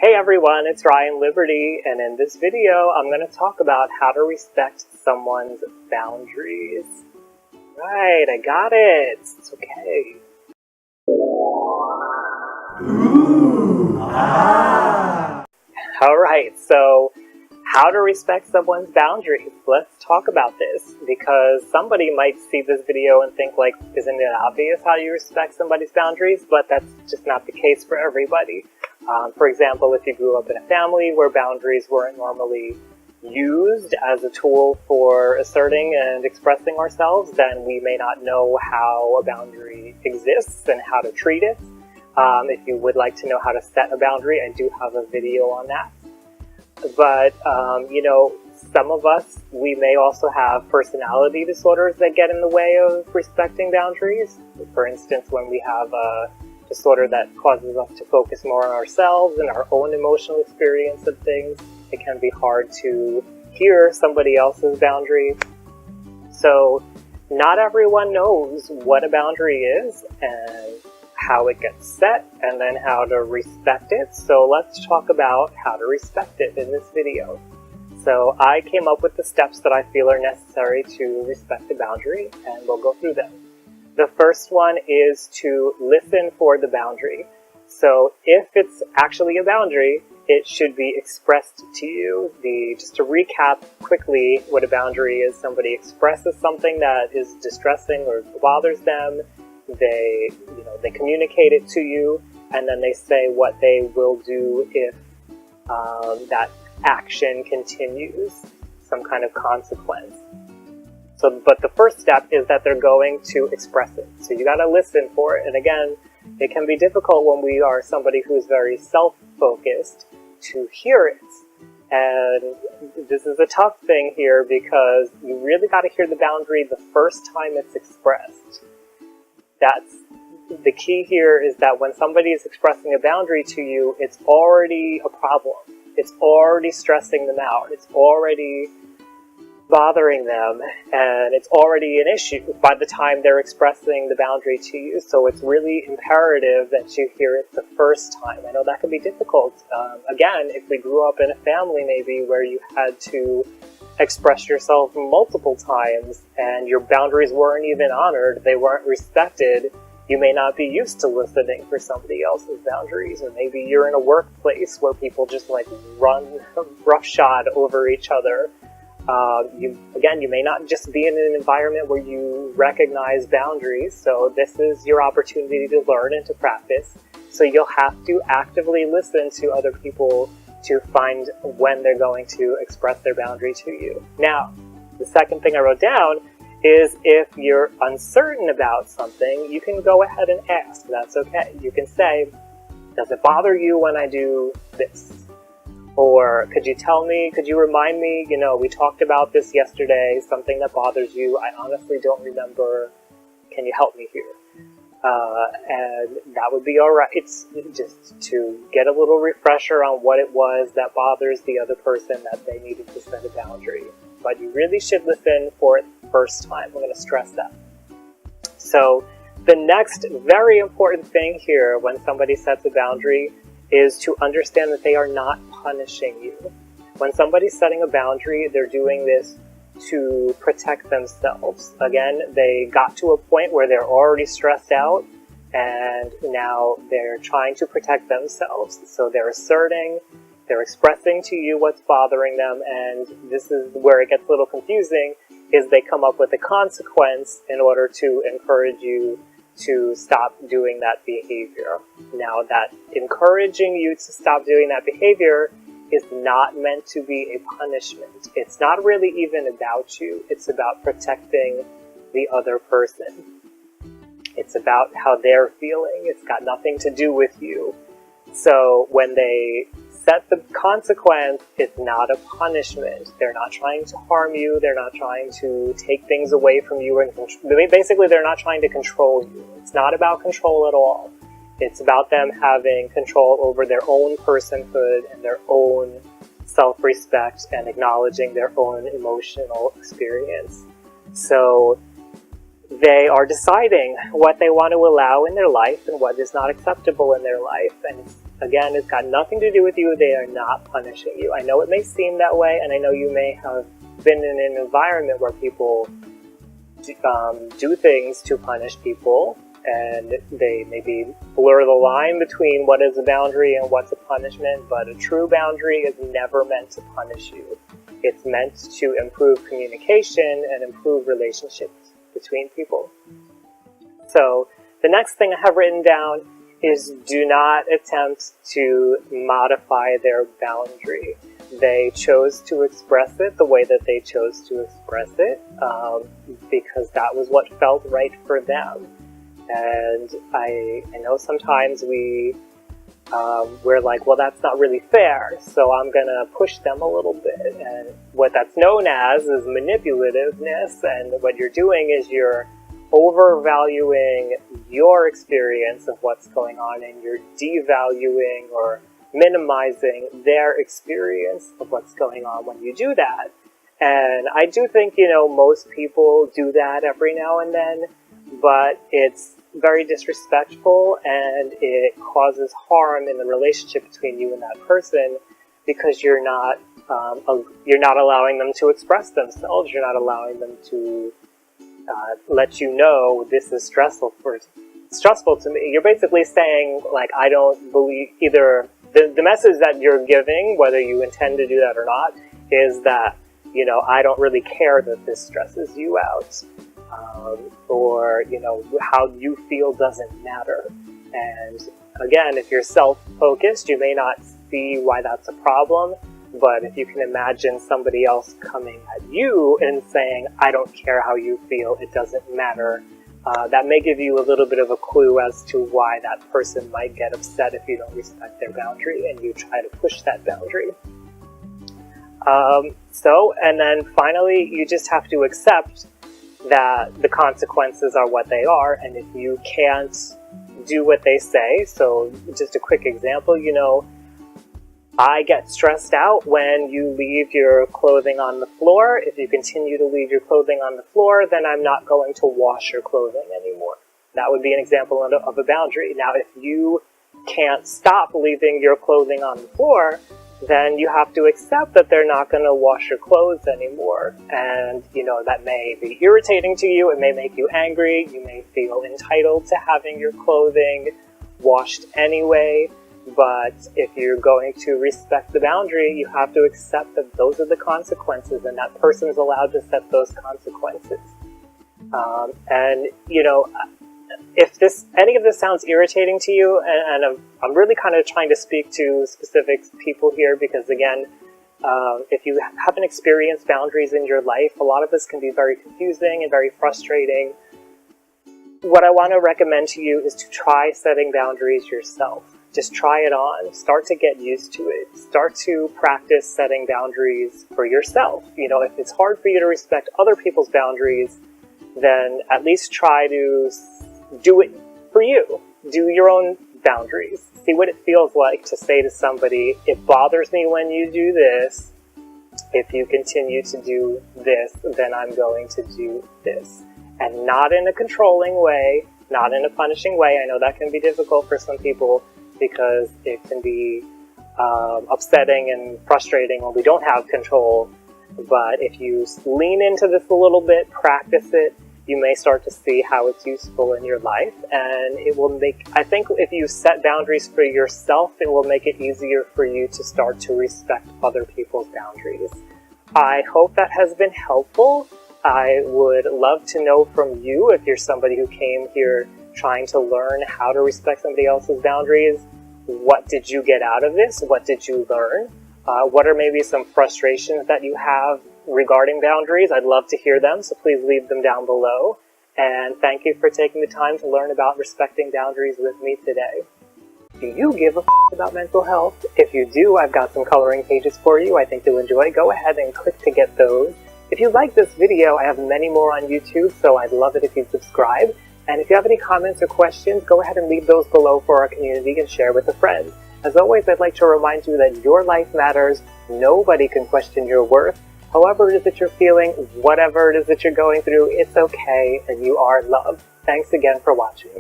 Hey everyone, it's Ryan Liberty, and in this video I'm going to talk about how to respect someone's boundaries. Right, I got it. It's okay. Ooh, ah. Alright, so how to respect someone's boundaries. Let's talk about this, because somebody might see this video and think like, isn't it obvious how you respect somebody's boundaries? But that's just not the case for everybody. For example, if you grew up in a family where boundaries weren't normally used as a tool for asserting and expressing ourselves, then we may not know how a boundary exists and how to treat it. If you would like to know how to set a boundary, I do have a video on that. But, some of us, we may also have personality disorders that get in the way of respecting boundaries. For instance, when we have a disorder that causes us to focus more on ourselves and our own emotional experience of things, it can be hard to hear somebody else's boundary. So not everyone knows what a boundary is and how it gets set, and then how to respect it. So let's talk about how to respect it in this video. So I came up with the steps that I feel are necessary to respect a boundary, and we'll go through them. The first one is to listen for the boundary. So if it's actually a boundary, it should be expressed to you. Just to recap quickly what a boundary is, somebody expresses something that is distressing or bothers them. They communicate it to you, and then they say what they will do if that action continues, some kind of consequence. But the first step is that they're going to express it. So you got to listen for it. And again, it can be difficult when we are somebody who's very self-focused to hear it. And this is a tough thing here, because you really got to hear the boundary the first time it's expressed. That's the key here, is that when somebody is expressing a boundary to you, it's already a problem. It's already stressing them out. It's already bothering them, and it's already an issue by the time they're expressing the boundary to you. So it's really imperative that you hear it the first time. I know that can be difficult. Again, if we grew up in a family maybe where you had to express yourself multiple times and your boundaries weren't even honored, they weren't respected, you may not be used to listening for somebody else's boundaries. Or maybe you're in a workplace where people just like run roughshod over each other. You may not just be in an environment where you recognize boundaries, so this is your opportunity to learn and to practice. So you'll have to actively listen to other people to find when they're going to express their boundary to you. Now, the second thing I wrote down is, if you're uncertain about something, you can go ahead and ask. That's okay. You can say, does it bother you when I do this? Or could you remind me, we talked about this yesterday, something that bothers you. I honestly don't remember. Can you help me here? And that would be all right. It's just to get a little refresher on what it was that bothers the other person that they needed to set a boundary. But you really should listen for it the first time. I'm going to stress that. So the next very important thing here when somebody sets a boundary is to understand that they are not punishing you. When somebody's setting a boundary, they're doing this to protect themselves. Again, they got to a point where they're already stressed out, and now they're trying to protect themselves. So they're asserting, they're expressing to you what's bothering them, and this is where it gets a little confusing, is they come up with a consequence in order to encourage you to stop doing that behavior. Now, that encouraging you to stop doing that behavior is not meant to be a punishment. It's not really even about you. It's about protecting the other person. It's about how they're feeling. It's got nothing to do with you. So when they set the consequence, it's not a punishment. They're not trying to harm you. They're not trying to take things away from you. And basically, they're not trying to control you. It's not about control at all. It's about them having control over their own personhood and their own self-respect and acknowledging their own emotional experience. So they are deciding what they want to allow in their life and what is not acceptable in their life. And it's Again, it's got nothing to do with you. They are not punishing you. I know it may seem that way, and I know you may have been in an environment where people do things to punish people, and they maybe blur the line between what is a boundary and what's a punishment, but a true boundary is never meant to punish you. It's meant to improve communication and improve relationships between people. So the next thing I have written down is do not attempt to modify their boundary. They chose to express it the way that they chose to express it because that was what felt right for them. And I know sometimes we're like, well, that's not really fair, so I'm gonna push them a little bit. And what that's known as is manipulativeness, and what you're doing is you're overvaluing your experience of what's going on, and you're devaluing or minimizing their experience of what's going on when you do that. And I do think, most people do that every now and then, but it's very disrespectful, and it causes harm in the relationship between you and that person because you're not allowing them to express themselves. You're not allowing them to let you know this is stressful to me. You're basically saying, like, I don't believe either. The message that you're giving, whether you intend to do that or not, is that, I don't really care that this stresses you out. Or, how you feel doesn't matter. And again, if you're self-focused, you may not see why that's a problem, but if you can imagine somebody else coming at you and saying, I don't care how you feel, it doesn't matter, that may give you a little bit of a clue as to why that person might get upset if you don't respect their boundary and you try to push that boundary. And then finally, you just have to accept that the consequences are what they are, and if you can't do what they say, so just a quick example, I get stressed out when you leave your clothing on the floor. If you continue to leave your clothing on the floor, then I'm not going to wash your clothing anymore. That would be an example of a boundary. Now, if you can't stop leaving your clothing on the floor, then you have to accept that they're not going to wash your clothes anymore. And, that may be irritating to you. It may make you angry. You may feel entitled to having your clothing washed anyway. But if you're going to respect the boundary, you have to accept that those are the consequences, and that person is allowed to set those consequences. If any of this sounds irritating to you, and I'm really kind of trying to speak to specific people here, because again, if you haven't experienced boundaries in your life, a lot of this can be very confusing and very frustrating. What I want to recommend to you is to try setting boundaries yourself. Just try it on. Start to get used to it. Start to practice setting boundaries for yourself. If it's hard for you to respect other people's boundaries, then at least try to do it for you. Do your own boundaries. See what it feels like to say to somebody, it bothers me when you do this. If you continue to do this, then I'm going to do this. And not in a controlling way, not in a punishing way. I know that can be difficult for some people because it can be upsetting and frustrating when we don't have control. But if you lean into this a little bit, practice it, you may start to see how it's useful in your life, and it will I think if you set boundaries for yourself, it will make it easier for you to start to respect other people's boundaries. I hope that has been helpful. I would love to know from you, if you're somebody who came here trying to learn how to respect somebody else's boundaries, what did you get out of this? What did you learn? What are maybe some frustrations that you have regarding boundaries? I'd love to hear them, so please leave them down below. And thank you for taking the time to learn about respecting boundaries with me today. Do you give a about mental health? If you do, I've got some coloring pages for you I think you'll enjoy. Go ahead and click to get those. If you like this video, I have many more on YouTube, so I'd love it if you'd subscribe. And if you have any comments or questions, go ahead and leave those below for our community and share with a friend. As always, I'd like to remind you that your life matters. Nobody can question your worth. However it is that you're feeling, whatever it is that you're going through, it's okay, and you are loved. Thanks again for watching.